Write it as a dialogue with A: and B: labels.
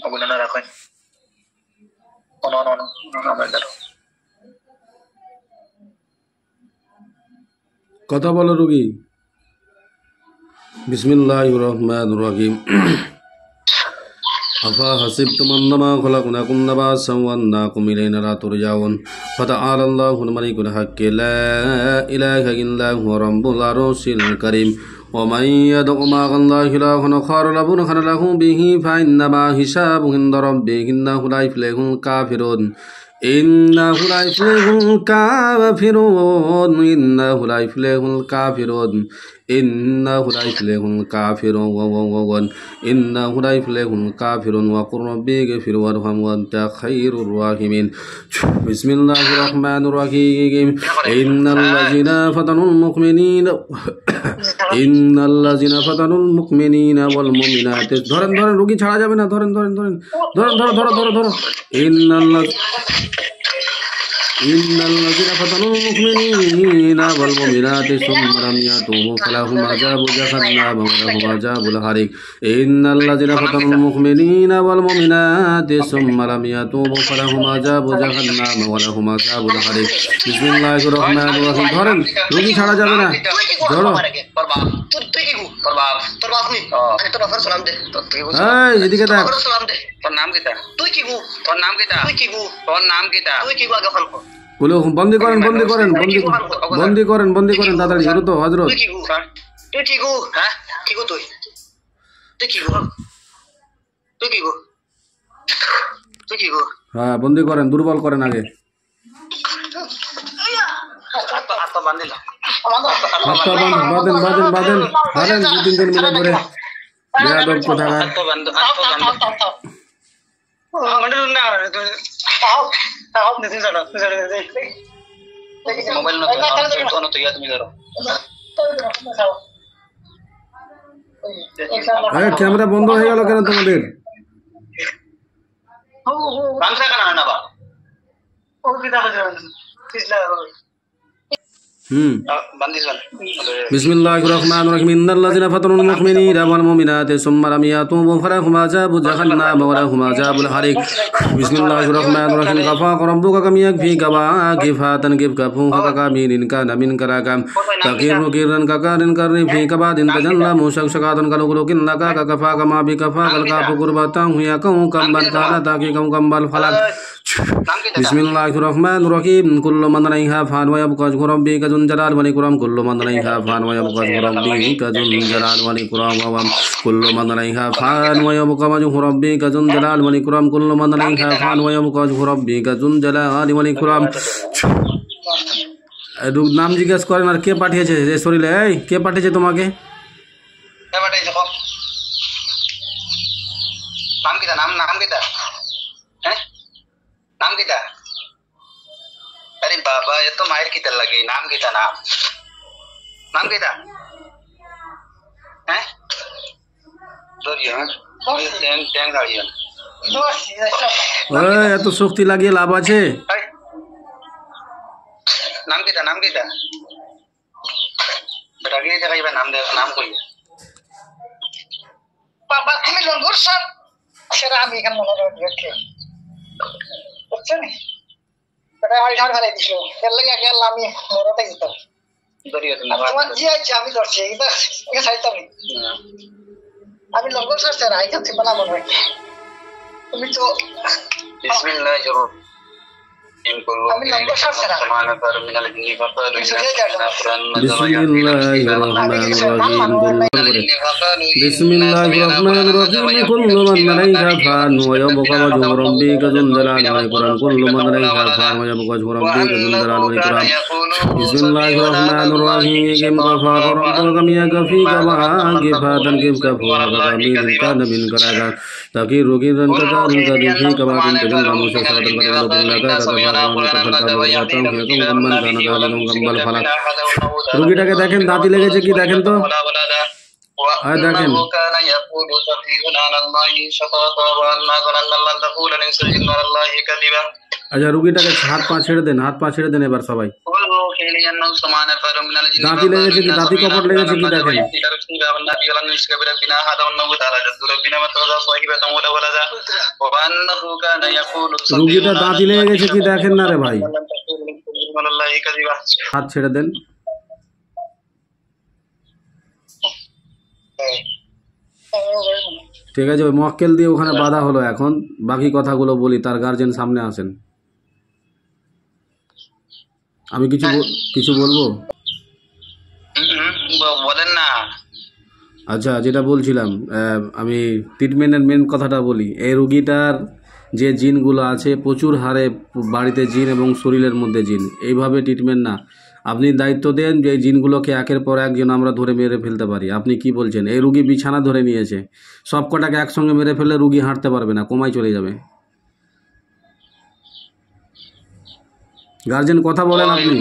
A: ওগুলো না রাখেন কোন আমার দাও
B: কথা বলো রোগী বিসমিল্লাহির রহমানির রহিম আফা হাসিবতুম আন্নামা খলাকনাকুম নাবাসান ওয়া আন্নাকুম ইলাইনা লা তুরজাউন ফাতাআলাল্লাহুল মালিকুল হাক্কি লা ইলাহা ইল্লা হুয়া রাব্বুল আরশিল কারীম ওয়া মান ইয়াদউ মা আল্লাহি ইলাহান আখার লা বুরহানা লাহু বিহি ফাইন্নামা হিসাবুহু ইনদা রাব্বিহি ইন্নাহু লা ইফলিহুল কাফিরুন ইন্নাহু লা ইফলিহুল কাফিরুন ইন্নাহু লা ইফলিহুল কাফিরুন ইন্নাহু লা ইফলিহুল কাফিরুন ইন্নাহু লা ইফলিহুল কাফিরুন ওয়া কুর রাব্বি গফির ওয়ারহাম ওয়া আনতা খায়রুর রাহিমিন বিসমিল্লাহির রহমানির রহিম ইন্নাল্লাযিনা ফাতানুল মুমিনিনা ওয়াল মুমিনাতি ধরেন রোগী ছাড়া যাবে না ধরেন ইন্নাল্লাযিনা ফাতানুল মুমিনিনা ওয়াল মুমিনাতি সুম্মা লাম ইয়াতুবু ফালাহুম আযাবু জাহান্নাম ওয়া লাহুম আযাবুল হারিক ইন্নাল্লাযিনা ফাতানুল মুমিনিনা ওয়াল মুমিনাতি সুম্মা লাম ইয়াতুবু ফালাহুম আযাবু জাহান্নাম ওয়া লাহুম আযাবুল হারিক বিসমিল্লাহির রহমানির রহিম ধরেন রোগী ছাড়া যাবে না ধরো
A: তুই কি তোর বাপ নি আরে তোর বাবার সালাম দে
B: এই এদিকে দেখ
A: সালাম দে তোর নাম কিটা তুই কি তোর নাম কিটা তুই কি তোর নাম কিটা তুই কি আগে ফোন কর
B: বলে বন্দি করেন তাড়াতাড়ি হলো তো হযরত
A: তুই কি হ্যাঁ কি তুই
B: হ্যাঁ বন্দি করেন দুর্বল করেন আগে
A: হাত বাঁধিল
B: বাঁধেন দু তিনজন মিলে করে বেয়াদব কোথাকার
A: মোবাইল তুমি ধরো
B: ক্যামেরা বন্ধ হয়ে গেল কেন তোমাদের বিসমিল্লাহির রহমানির রহিম ইন্নাল্লাযিনা ফাতানুল মুমিনিনা ওয়াল মুমিনাতি সুম্মা লাম ইয়াতুবু ফালাহুম আযাবু জাহান্নাম ওয়া লাহুম আযাবুল হারিক বিসমিল্লাহির রহমানির রহিম কাফা রাব্বুকা কাম ইয়াকফিকা ওয়া কিফাতান কিফকাফু ফাকা মিনিন কানা মিন কারাকাম তাকিরু কিরান কাকারিন কারনি ফি কাবাদিন তাজাল্লামু শাকশাকাতান কালুকুলুকিন লাকা কাফা কামা বিকাফা কালকাফু কুরবাতান হুয়া কাম বান কানা তাকি কাম বাল ফালাক বিসমিল্লাহির রহমানির রহিম কুল্লু মান আলাইহা ফান ওয়া ইয়াবকা ওয়াজহু রাব্বিকা যুল জালালি ওয়াল ইকরাম কুল্লু মান আলাইহা ফান ওয়া ইয়াবকা ওয়াজহু রাব্বিকা যুল জালালি ওয়াল ইকরাম ওয়া কুল্লু মান আলাইহা ফান ওয়া ইয়াবকা ওয়াজহু রাব্বিকা যুল জালালি ওয়াল ইকরাম কুল্লু মান আলাইহা ফান ওয়া ইয়াবকা ওয়াজহু রাব্বিকা যুল জালালি ওয়াল ইকরাম নাম জিজ্ঞেস করেন আর কে পাঠিয়েছে শরীরে এই কে পাঠিয়েছে তোমাকে
A: নাম কিটা নাম কিটা হ্যাঁ নাম কিটা আরে বাবা এ তো মায়ের কিটা লাগে নাম কিটা নাম কিটা হ্যাঁ ধরিও ট্যাং ধরিও
B: এত শক্তি লাগিয়ে লাভ আছে
A: নাম কিটা বেটা গিয়ে জায়গায় নাম কই বাবা তুমি লঙ্গর সব সেটা আমি এখানে মনে রাখি বুঝছেন বেটা আমার ঝাড় ফেলে দিছিল এর লাগে আগে আমি মরতে যেতাম তোমার জি আছে আমি ধরছি এটা সাইতাম আমি লঙ্গর সব স্যার আইকান থেকে না মনে রাখি তুমি তো বিসমিল্লাহির আমি লঙ্গর সব স্যার
B: বিসমিল্লাহির রহমানির রহিম কুল্লু মান আলাইহা ফান ওয়া ইয়াবকা ওয়াজহু রাব্বিকা যুল জালালি ওয়াল ইকরাম কুল্লু মান আলাইহা ফান ওয়া ইয়াবকা ওয়াজহু রাব্বিকা যুল জালালি ওয়াল ইকরাম বিসমিল্লাহির রহমানির রহিম কাফা রাব্বুকা কাম ইয়াকফিকা ওয়া কিফাতান কিফকাফু ফাকা মিন কানা মিন কারাকা তাকিরু কিরান কাকারিন কাদিফি কাবাদিন তাজাল্লামু শাকাতান রোগীটাকে দেখেন দাঁতি লেগেছে কি দেখেন তো দেখেন আচ্ছা রুগীটাকে হাত পা ছেড়ে দেন, হাত পা ছেড়ে দেন এবার সবাই। দাঁতি লেগেছে কি, দাঁতি কপট লেগেছে কি দেখেন। রুগীটা দাঁতি লেগে গেছে কি দেখেন না রে ভাই, হাত ছেড়ে দেন। ঠিক আছে, ওই মক্কেল দিয়ে ওখানে বাধা হলো, এখন বাকি কথাগুলো বলি, তার গার্জেন সামনে আসেন। আমি কিছু বলবো?
A: বলেন না।
B: আচ্ছা যেটা বলছিলাম, আমি ট্রিটমেন্টের মেন কথাটা বলি। এই রুগীটার যে জিনগুলো আছে প্রচুর হারে বাড়িতে জিন এবং শরীরের মধ্যে জিন, এইভাবে ট্রিটমেন্ট না। আপনি দায়িত্ব দেন যে এই জিনগুলোকে একের পর এক যেন আমরা ধরে মেরে ফেলতে পারি। আপনি কি বলছেন? এই রুগী বিছানা ধরে নিয়েছে, সব কটাকে একসঙ্গে মেরে ফেললে রুগী হাঁটতে পারবে না, কোমায় চলে যাবে। গার্জেন কথা বলেন আপনি।